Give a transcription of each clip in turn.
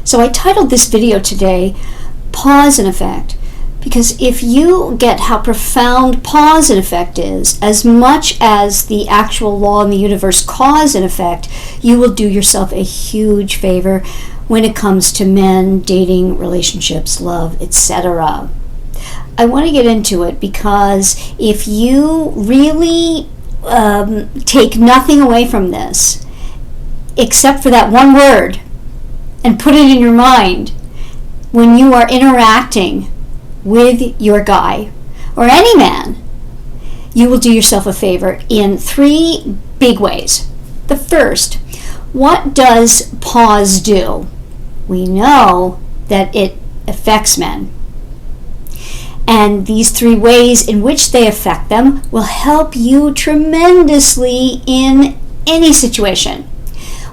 So I titled this video today, Pause and Effect, because if you get how profound pause and effect is, as much as the actual law in the universe, cause and effect, you will do yourself a huge favor when it comes to men, dating, relationships, love, etc. I want to get into it because if you really take nothing away from this, except for that one word, and put it in your mind when you are interacting with your guy or any man, you will do yourself a favor in 3 big ways. The first, what does pause do? We know that it affects men. And these 3 ways in which they affect them will help you tremendously in any situation.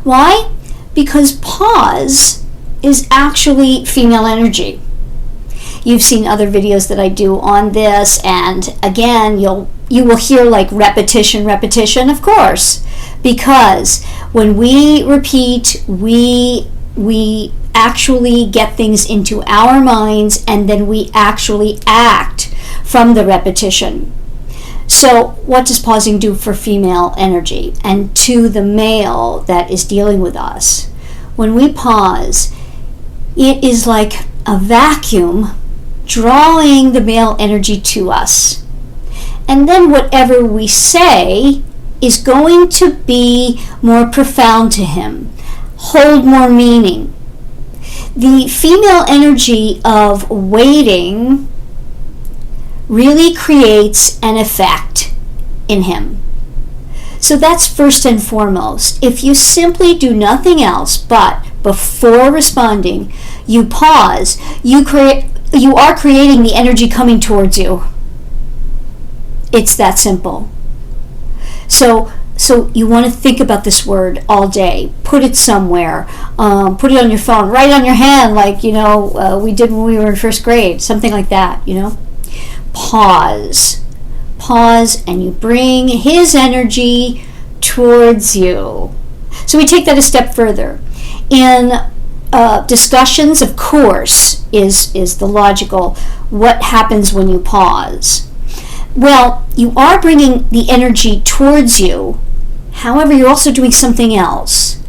Why? Because pause is actually female energy. You've seen other videos that I do on this, and again, you will hear like repetition, of course, because when we repeat, we actually get things into our minds, and then we actually act from the repetition. So what does pausing do for female energy and to the male that is dealing with us? When we pause, it is like a vacuum drawing the male energy to us. And then whatever we say is going to be more profound to him, hold more meaning. The female energy of waiting really creates an effect in him. So that's first and foremost. If you simply do nothing else but before responding, you pause, you are creating the energy coming towards you. It's that simple. So you want to think about this word all day. Put it somewhere. Put it on your phone. Write it on your hand like, we did when we were in first grade. Something like that, Pause. Pause, and you bring his energy towards you. So we take that a step further. In discussions, of course, is the logical, what happens when you pause? Well, you are bringing the energy towards you. However, you're also doing something else.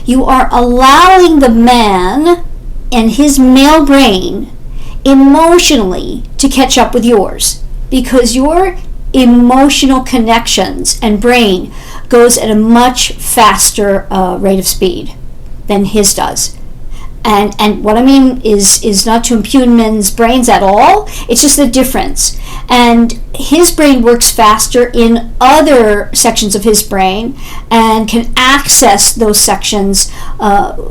You are allowing the man and his male brain emotionally to catch up with yours, because your emotional connections and brain goes at a much faster rate of speed than his does. And what I mean is not to impugn men's brains at all. It's just a difference. And his brain works faster in other sections of his brain and can access those sections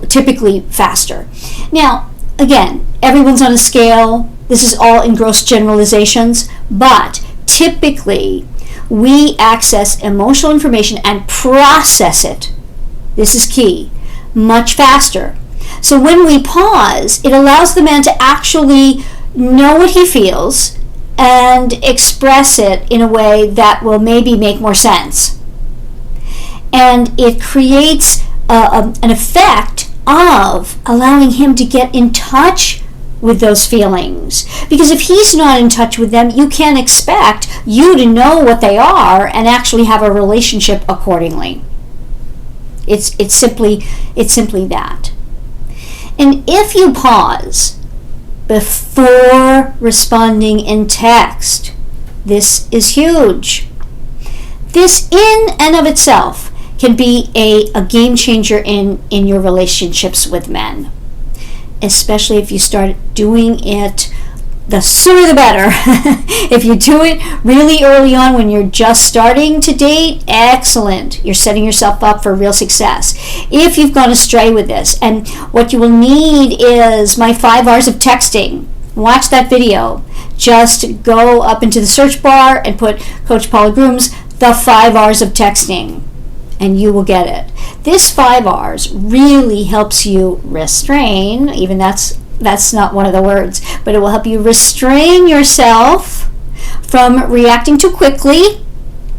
typically faster. Now, again, everyone's on a scale. This is all in gross generalizations, but typically we access emotional information and process it. This is key. Much faster. So when we pause, it allows the man to actually know what he feels and express it in a way that will maybe make more sense. And it creates an effect of allowing him to get in touch with those feelings. Because if he's not in touch with them, you can't expect you to know what they are and actually have a relationship accordingly. It's simply that. And if you pause before responding in text, this is huge. This in and of itself can be a game changer in your relationships with men, especially if you start doing it, the sooner the better. If you do it really early on when you're just starting to date, excellent. You're setting yourself up for real success. If you've gone astray with this, and what you will need is my 5 hours of texting. Watch that video. Just go up into the search bar and put Coach Paula Groom's The 5 Hours of Texting, and you will get it. This 5 hours really helps you restrain, even that's not one of the words, but it will help you restrain yourself from reacting too quickly,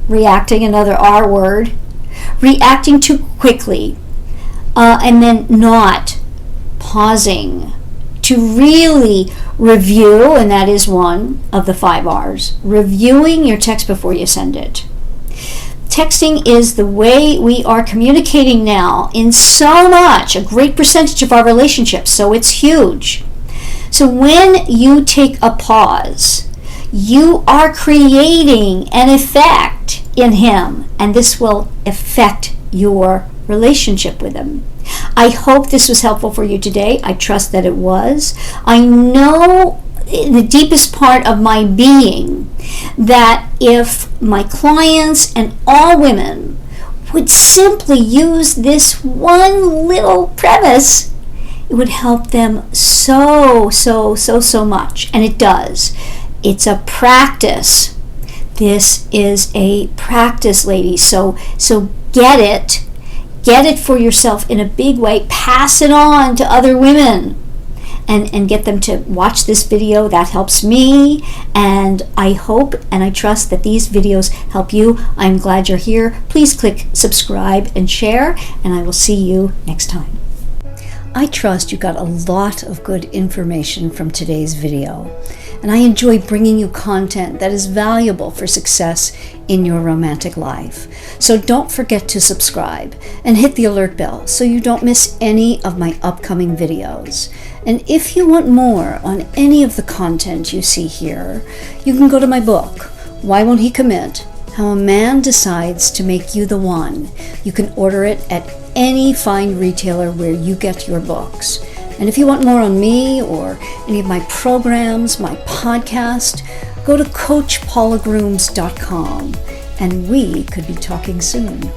another R word, reacting too quickly, and then not pausing to really review, and that is one of the 5 R's, reviewing your text before you send it. Texting is the way we are communicating now in so much, a great percentage of our relationships, so it's huge. So when you take a pause, you are creating an effect in him, and this will affect your relationship with him. I hope this was helpful for you today. I trust that it was. I know in the deepest part of my being that if my clients and all women would simply use this one little premise, it would help them so much. And it does. It's a practice. This is a practice, ladies. So get it. Get it for yourself in a big way. Pass it on to other women and get them to watch this video. That helps me. And I hope and I trust that these videos help you. I'm glad you're here. Please click subscribe and share, and I will see you next time. I trust you got a lot of good information from today's video, and I enjoy bringing you content that is valuable for success in your romantic life. So don't forget to subscribe and hit the alert bell so you don't miss any of my upcoming videos. And if you want more on any of the content you see here, you can go to my book, Why Won't He Commit? How a Man Decides to Make You the One. You can order it at any fine retailer where you get your books. And if you want more on me or any of my programs, my podcast, go to CoachPaulagrooms.com, and we could be talking soon.